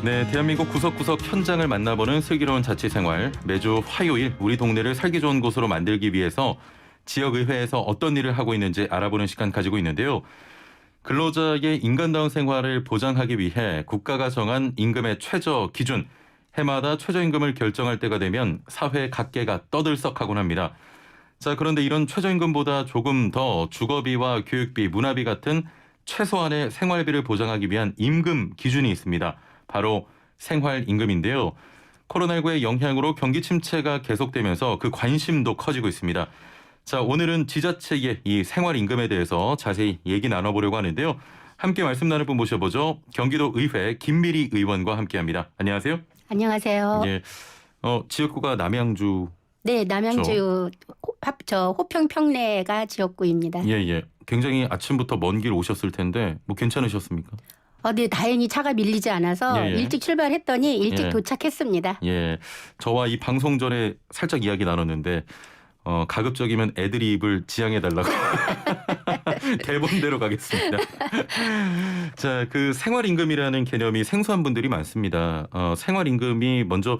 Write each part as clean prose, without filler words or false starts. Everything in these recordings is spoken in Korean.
네, 대한민국 구석구석 현장을 만나보는 슬기로운 자치생활. 매주 화요일 우리 동네를 살기 좋은 곳으로 만들기 위해서 지역의회에서 어떤 일을 하고 있는지 알아보는 시간 가지고 있는데요. 근로자의 인간다운 생활을 보장하기 위해 국가가 정한 임금의 최저 기준, 해마다 최저임금을 결정할 때가 되면 사회 각계가 떠들썩하곤 합니다. 자, 그런데 이런 최저임금보다 조금 더 주거비와 교육비, 문화비 같은 최소한의 생활비를 보장하기 위한 임금 기준이 있습니다. 바로 생활임금인데요. 코로나19의 영향으로 경기 침체가 계속되면서 그 관심도 커지고 있습니다. 자, 오늘은 지자체의 이 생활임금에 대해서 자세히 얘기 나눠보려고 하는데요. 함께 말씀 나눌 분 모셔보죠. 경기도의회 김미리 의원과 함께합니다. 안녕하세요. 안녕하세요. 예, 지역구가 남양주. 네, 남양주 호평 평내가 지역구입니다. 예. 굉장히 아침부터 먼 길 오셨을 텐데 뭐 괜찮으셨습니까? 네, 다행히 차가 밀리지 않아서 예. 일찍 출발했더니 일찍 예. 도착했습니다. 예, 저와 이 방송 전에 살짝 이야기 나눴는데 가급적이면 애드립을 지양해달라고 대본대로 가겠습니다. 자, 그 생활임금이라는 개념이 생소한 분들이 많습니다. 생활임금이 먼저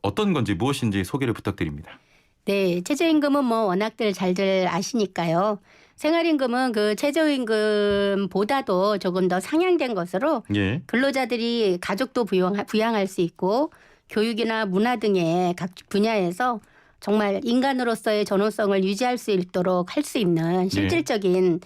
어떤 건지 무엇인지 소개를 부탁드립니다. 네, 최저임금은 뭐 워낙들 잘들 아시니까요. 생활임금은 그 최저임금보다도 조금 더 상향된 것으로 예. 근로자들이 가족도 부양할 수 있고 교육이나 문화 등의 각 분야에서 정말 인간으로서의 전호성을 유지할 수 있도록 할 수 있는 실질적인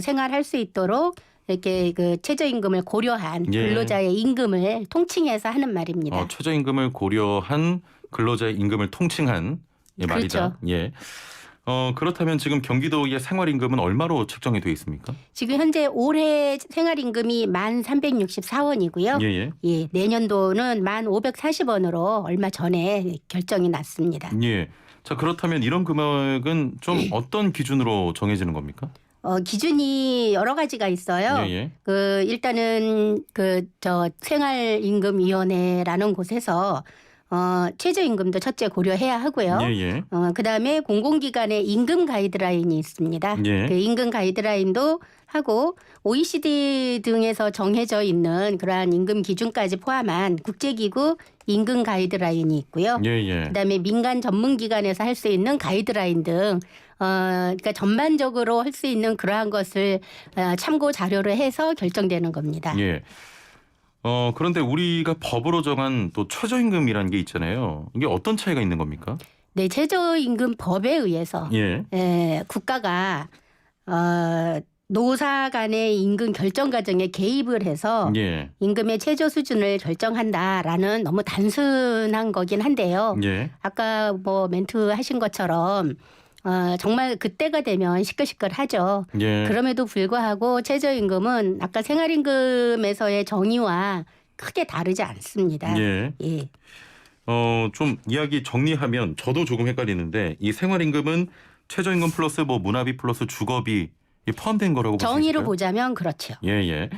생활할 수 있도록 이렇게 그 최저임금을 고려한 예. 근로자의 임금을 통칭해서 하는 말입니다. 최저임금을 고려한 근로자의 임금을 통칭한 말이다. 그렇죠. 예. 그렇다면 지금 경기도의 생활임금은 얼마로 책정이 되어 있습니까? 지금 현재 올해 생활임금이 1,364원이고요. 예. 내년도는 1,540원으로 얼마 전에 결정이 났습니다. 예. 자, 그렇다면 이런 금액은 좀 어떤 기준으로 정해지는 겁니까? 기준이 여러 가지가 있어요. 예. 일단은 생활임금위원회라는 곳에서 최저임금도 첫째 고려해야 하고요. 예. 그다음에 공공기관의 임금 가이드라인이 있습니다. 예. 그 임금 가이드라인도 하고 OECD 등에서 정해져 있는 그러한 임금 기준까지 포함한 국제기구 임금 가이드라인이 있고요. 예. 그다음에 민간 전문기관에서 할 수 있는 가이드라인 등 그러니까 전반적으로 할 수 있는 그러한 것을 참고 자료로 해서 결정되는 겁니다. 예. 그런데 우리가 법으로 정한 또 최저임금이라는 게 있잖아요. 이게 어떤 차이가 있는 겁니까? 네, 최저임금법에 의해서 국가가 노사 간의 임금 결정 과정에 개입을 해서 임금의 최저 수준을 결정한다라는 너무 단순한 거긴 한데요. 아까 뭐 멘트 하신 것처럼 정말 그때가 되면 시끌시끌하죠. 그럼에도 불구하고 최저임금은 아까 생활임금에서의 정의와 크게 다르지 않습니다. 좀 이야기 정리하면 저도 조금 헷갈리는데 이 생활임금은 최저임금 플러스 뭐 문화비 플러스 주거비 포함된 거라고 볼 수 있을까요? 정의로 보자면 그렇죠. 예.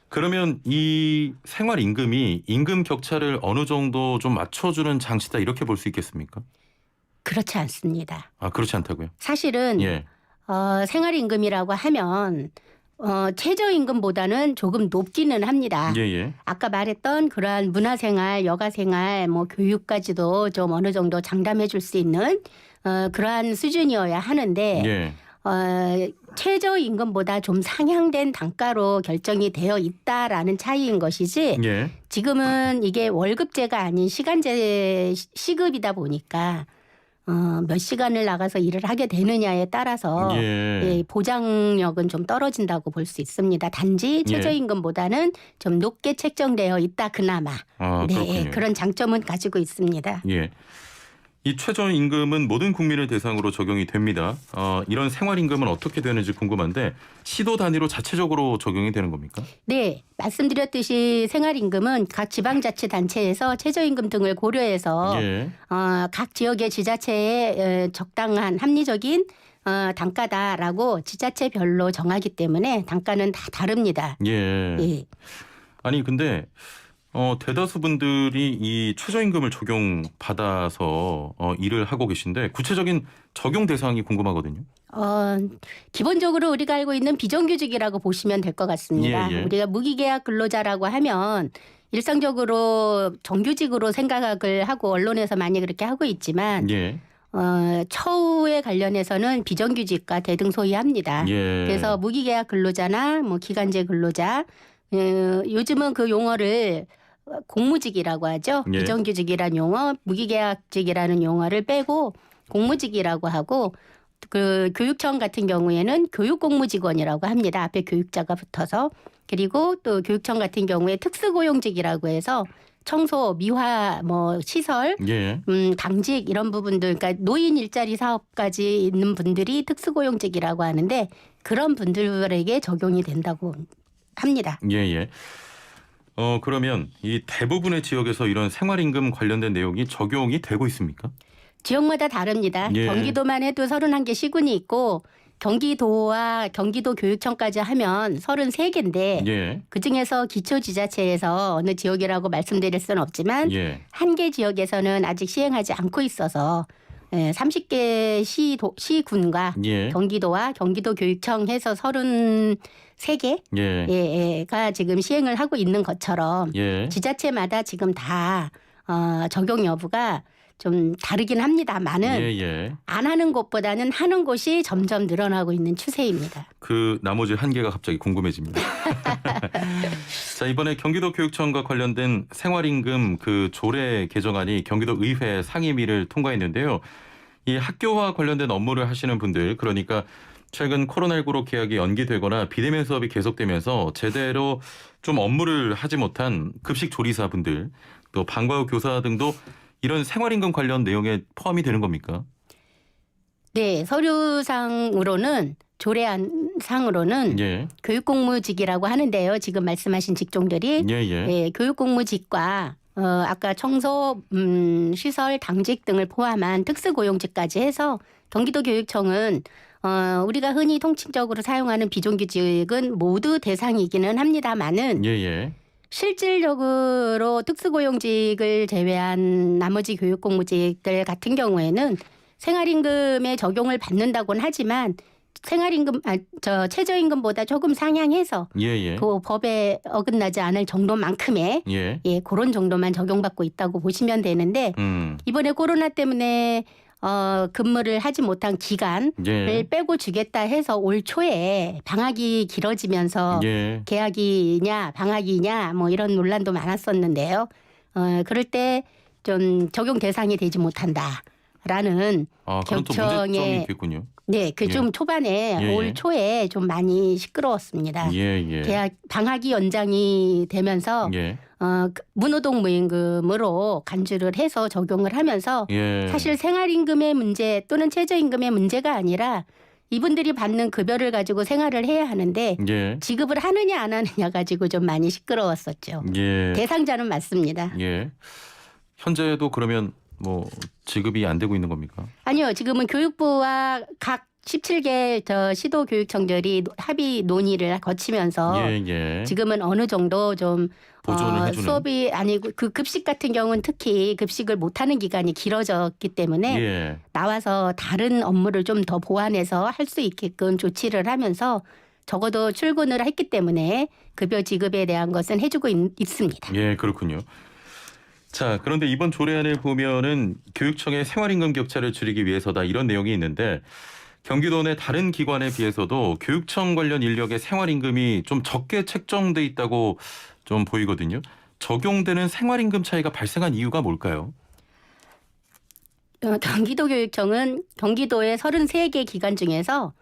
그러면 이 생활임금이 임금 격차를 어느 정도 좀 맞춰주는 장치다 이렇게 볼 수 있겠습니까? 그렇지 않습니다. 그렇지 않다고요? 사실은 생활임금이라고 하면 최저임금보다는 조금 높기는 합니다. 아까 말했던 그러한 문화생활, 여가생활, 뭐 교육까지도 좀 어느 정도 장담해 줄 수 있는 그러한 수준이어야 하는데 최저임금보다 좀 상향된 단가로 결정이 되어 있다라는 차이인 것이지 지금은 이게 월급제가 아닌 시간제 시급이다 보니까 몇 시간을 나가서 일을 하게 되느냐에 따라서 보장력은 좀 떨어진다고 볼 수 있습니다. 단지 최저임금보다는 좀 높게 책정되어 있다 그나마. 그런 장점은 가지고 있습니다. 이 최저임금은 모든 국민을 대상으로 적용이 됩니다. 이런 생활임금은 어떻게 되는지 궁금한데 시도 단위로 자체적으로 적용이 되는 겁니까? 네. 말씀드렸듯이 생활임금은 각 지방자치단체에서 최저임금 등을 고려해서 각 지역의 지자체에 적당한 합리적인 단가다라고 지자체별로 정하기 때문에 단가는 다 다릅니다. 아니 근데 대다수 분들이 이 최저임금을 적용받아서 일을 하고 계신데 구체적인 적용 대상이 궁금하거든요. 기본적으로 우리가 알고 있는 비정규직이라고 보시면 될 것 같습니다. 우리가 무기계약 근로자라고 하면 일상적으로 정규직으로 생각을 하고 언론에서 많이 그렇게 하고 있지만 예. 처우에 관련해서는 비정규직과 대등소이합니다. 예. 그래서 무기계약 근로자나 뭐 기간제 근로자 요즘은 그 용어를 공무직이라고 하죠. 예. 비정규직이라는 용어, 무기계약직이라는 용어를 빼고 공무직이라고 하고 그 교육청 같은 경우에는 교육공무직원이라고 합니다. 앞에 교육자가 붙어서. 그리고 또 교육청 같은 경우에 특수고용직이라고 해서 청소, 미화, 뭐 시설, 예. 당직 이런 부분들, 그러니까 노인 일자리 사업까지 있는 분들이 특수고용직이라고 하는데 그런 분들에게 적용이 된다고 합니다. 예. 그러면 이 대부분의 지역에서 이런 생활임금 관련된 내용이 적용이 되고 있습니까? 지역마다 다릅니다. 예. 경기도만 해도 31개 시군이 있고 경기도와 경기도 교육청까지 하면 33개인데 예. 그중에서 기초지자체에서 어느 지역이라고 말씀드릴 수는 없지만 예. 한 개 지역에서는 아직 시행하지 않고 있어서 30개 시군과 예. 경기도와 경기도 교육청 해서 33개 가 지금 시행을 하고 있는 것처럼 예. 지자체마다 지금 다 적용 여부가 좀 다르긴 합니다만은 예. 안 하는 곳보다는 하는 곳이 점점 늘어나고 있는 추세입니다. 그 나머지 한 개가 갑자기 궁금해집니다. 자, 이번에 경기도 교육청과 관련된 생활임금 그 조례 개정안이 경기도 의회 상임위를 통과했는데요. 이 학교와 관련된 업무를 하시는 분들, 그러니까 최근 코로나19로 계약이 연기되거나 비대면 수업이 계속되면서 제대로 좀 업무를 하지 못한 급식 조리사분들, 또 방과후 교사 등도 이런 생활임금 관련 내용에 포함이 되는 겁니까? 네, 서류상으로는 조례안상으로는 예. 교육공무직이라고 하는데요. 지금 말씀하신 직종들이 교육공무직과 아까 청소, 시설, 당직 등을 포함한 특수고용직까지 해서 경기도 교육청은 우리가 흔히 통칭적으로 사용하는 비정규직은 모두 대상이기는 합니다만은 실질적으로 특수고용직을 제외한 나머지 교육공무직들 같은 경우에는 생활임금에 적용을 받는다고는 하지만 생활임금 최저임금보다 조금 상향해서 그 법에 어긋나지 않을 정도만큼의 그런 정도만 적용받고 있다고 보시면 되는데 이번에 코로나 때문에 근무를 하지 못한 기간을 빼고 주겠다 해서 올 초에 방학이 길어지면서 개학이냐 방학이냐 뭐 이런 논란도 많았었는데요. 그럴 때 좀 적용 대상이 되지 못한다라는 그런 또 문제점이 있겠군요. 네, 그 좀 초반에 올 초에 좀 많이 시끄러웠습니다. 개학 방학이 연장이 되면서 무노동 무임금으로 간주를 해서 적용을 하면서 사실 생활임금의 문제 또는 최저임금의 문제가 아니라 이분들이 받는 급여를 가지고 생활을 해야 하는데 지급을 하느냐 안 하느냐 가지고 좀 많이 시끄러웠었죠. 대상자는 맞습니다. 현재도 그러면 뭐 지급이 안 되고 있는 겁니까? 아니요. 지금은 교육부와 각 17개 시도 교육청들이 합의 논의를 거치면서 지금은 어느 정도 좀 보조를 해주는 수업이 아니고 그 급식 같은 경우는 특히 급식을 못하는 기간이 길어졌기 때문에 나와서 다른 업무를 좀 더 보완해서 할 수 있게끔 조치를 하면서 적어도 출근을 했기 때문에 급여 지급에 대한 것은 해주고 있습니다. 그렇군요. 자, 그런데 이번 조례안을 보면은 교육청의 생활임금 격차를 줄이기 위해서다 이런 내용이 있는데 경기도 내 다른 기관에 비해서도 교육청 관련 인력의 생활임금이 좀 적게 책정돼 있다고 좀 보이거든요. 적용되는 생활임금 차이가 발생한 이유가 뭘까요? 경기도 교육청은 경기도의 33개 기관 중에서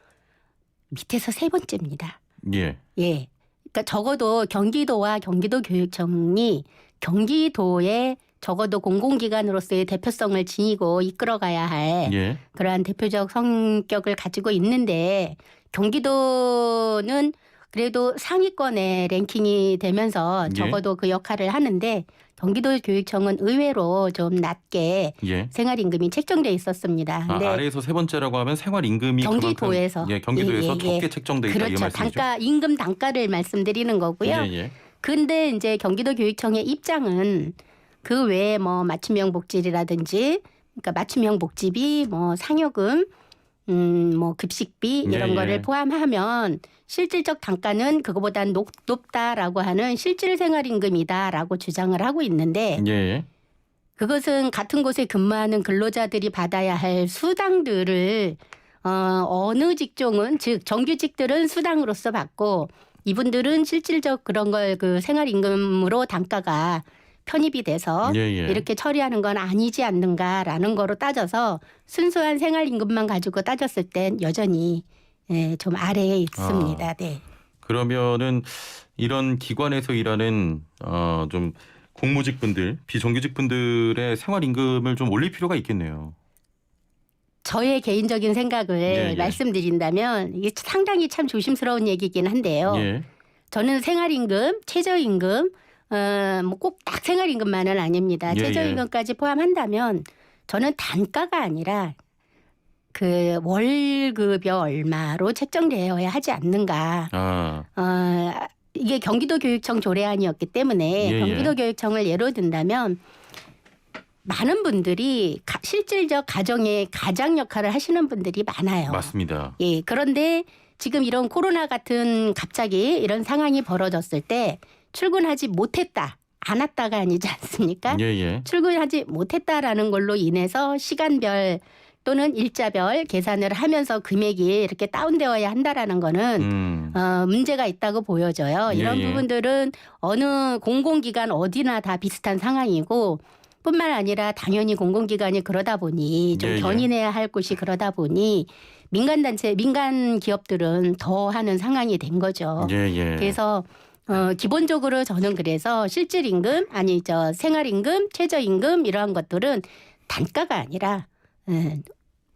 밑에서 세 번째입니다. 그러니까 적어도 경기도와 경기도 교육청이 경기도의 적어도 공공기관으로서의 대표성을 지니고 이끌어가야 할 그러한 대표적 성격을 가지고 있는데 경기도는 그래도 상위권에 랭킹이 되면서 적어도 그 역할을 하는데 경기도 교육청은 의외로 좀 낮게 생활임금이 책정돼 있었습니다. 근데 아래에서 세 번째라고 하면 생활임금이 경기도에서 경기도에서 적게 책정돼 있다 이 말씀이죠? 단가 임금 단가를 말씀드리는 거고요. 근데 이제 경기도 교육청의 입장은 그 외에 뭐 맞춤형 복지라든지 그러니까 맞춤형 복지비, 뭐 상여금 뭐 급식비 이런 예, 거를 예. 포함하면 실질적 단가는 그거보다 높다라고 하는 실질 생활임금이다라고 주장을 하고 있는데 예. 그것은 같은 곳에 근무하는 근로자들이 받아야 할 수당들을 어느 직종은 즉 정규직들은 수당으로서 받고 이분들은 실질적 그런 걸 그 생활임금으로 단가가 편입이 돼서 예, 예. 이렇게 처리하는 건 아니지 않는가라는 거로 따져서 순수한 생활임금만 가지고 따졌을 땐 여전히 좀 아래에 있습니다. 네. 그러면은 이런 기관에서 일하는 좀 공무직분들, 비정규직분들의 생활임금을 좀 올릴 필요가 있겠네요. 저의 개인적인 생각을 예. 말씀드린다면 이게 상당히 참 조심스러운 얘기긴 한데요. 예. 저는 생활임금, 최저임금, 뭐 꼭 딱 생활임금만은 아닙니다. 예, 최저임금까지 포함한다면 저는 단가가 아니라 그 월급이 얼마로 책정되어야 하지 않는가. 이게 경기도 교육청 조례안이었기 때문에 예, 예. 경기도 교육청을 예로 든다면 많은 분들이 실질적 가정의 가장 역할을 하시는 분들이 많아요. 맞습니다. 예, 그런데 지금 이런 코로나 같은 갑자기 이런 상황이 벌어졌을 때 출근하지 못했다. 안 왔다가 아니지 않습니까? 예, 예. 출근하지 못했다라는 걸로 인해서 시간별 또는 일자별 계산을 하면서 금액이 이렇게 다운되어야 한다라는 거는 문제가 있다고 보여져요. 이런 예. 부분들은 어느 공공기관 어디나 다 비슷한 상황이고 뿐만 아니라 당연히 공공기관이 그러다 보니 좀 예, 예. 견인해야 할 곳이 그러다 보니 민간단체, 민간 기업들은 더 하는 상황이 된 거죠. 예, 예. 그래서 기본적으로 저는 그래서 실질임금 아니 생활임금, 최저임금 이러한 것들은 단가가 아니라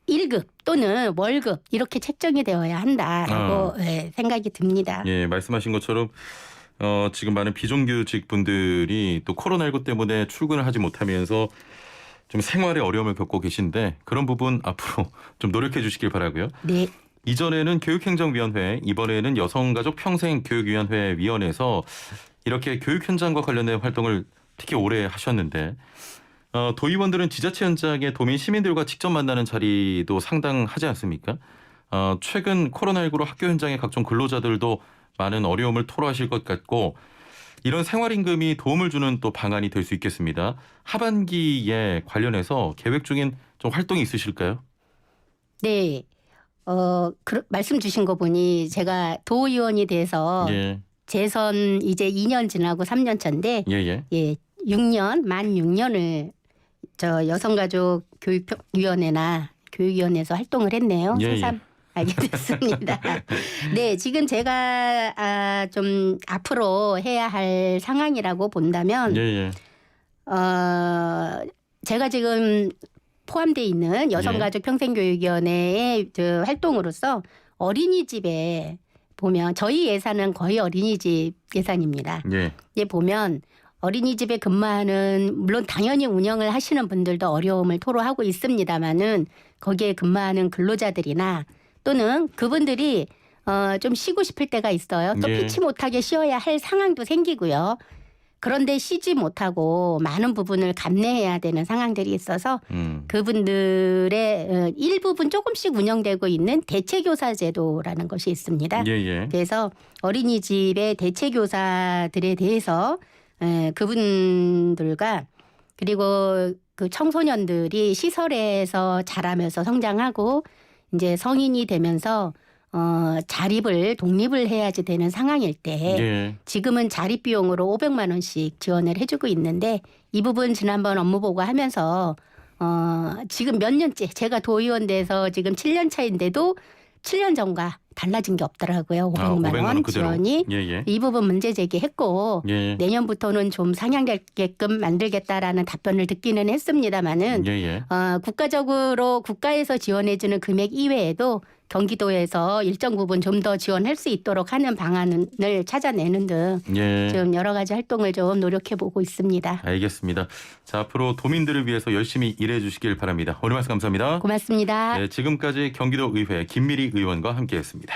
1급 또는 월급 이렇게 책정이 되어야 한다라고 생각이 듭니다. 예, 말씀하신 것처럼 지금 많은 비정규직 분들이 또 코로나19 때문에 출근을 하지 못하면서 좀 생활에 어려움을 겪고 계신데 그런 부분 앞으로 좀 노력해 주시길 바라고요. 네. 이전에는 교육행정위원회, 이번에는 여성가족평생교육위원회 위원회에서 이렇게 교육 현장과 관련된 활동을 특히 오래 하셨는데 도의원들은 지자체 현장에 도민 시민들과 직접 만나는 자리도 상당하지 않습니까? 최근 코로나19로 학교 현장의 각종 근로자들도 많은 어려움을 토로하실 것 같고 이런 생활임금이 도움을 주는 또 방안이 될 수 있겠습니다. 하반기에 관련해서 계획 중인 좀 활동이 있으실까요? 네. 말씀 주신 거 보니 제가 도의원이 돼서 예. 재선 이제 2년 지나고 3년 차인데 예. 6년, 만 6년을 저 여성가족 교육위원회나 교육위원회에서 활동을 했네요. 예, 새삼 알게 됐습니다. 네, 지금 제가 좀 앞으로 해야 할 상황이라고 본다면 예. 제가 지금 포함되어 있는 여성가족 평생교육위원회의 그 활동으로서 어린이집에 보면 저희 예산은 거의 어린이집 예산입니다. 예. 예, 보면 어린이집에 근무하는 물론 당연히 운영을 하시는 분들도 어려움을 토로하고 있습니다마는 거기에 근무하는 근로자들이나 또는 그분들이 좀 쉬고 싶을 때가 있어요. 또 예. 피치 못하게 쉬어야 할 상황도 생기고요. 그런데 쉬지 못하고 많은 부분을 감내해야 되는 상황들이 있어서 그분들의 일부분 조금씩 운영되고 있는 대체교사 제도라는 것이 있습니다. 예. 그래서 어린이집의 대체교사들에 대해서 그분들과 그리고 그 청소년들이 시설에서 자라면서 성장하고 이제 성인이 되면서 자립을 독립을 해야지 되는 상황일 때 예. 지금은 자립 비용으로 500만 원씩 지원을 해주고 있는데 이 부분 지난번 업무 보고하면서 지금 몇 년째 제가 도의원 돼서 지금 7년 차인데도 7년 전과 달라진 게 없더라고요. 500만 원 지원이. 예. 이 부분 문제 제기했고 예. 내년부터는 좀 상향되게끔 만들겠다라는 답변을 듣기는 했습니다마는 예. 국가적으로 국가에서 지원해주는 금액 이외에도 경기도에서 일정 부분 좀 더 지원할 수 있도록 하는 방안을 찾아내는 등 예. 좀 여러 가지 활동을 좀 노력해보고 있습니다. 알겠습니다. 자, 앞으로 도민들을 위해서 열심히 일해 주시길 바랍니다. 오늘 말씀 감사합니다. 고맙습니다. 네, 지금까지 경기도의회 김미리 의원과 함께했습니다.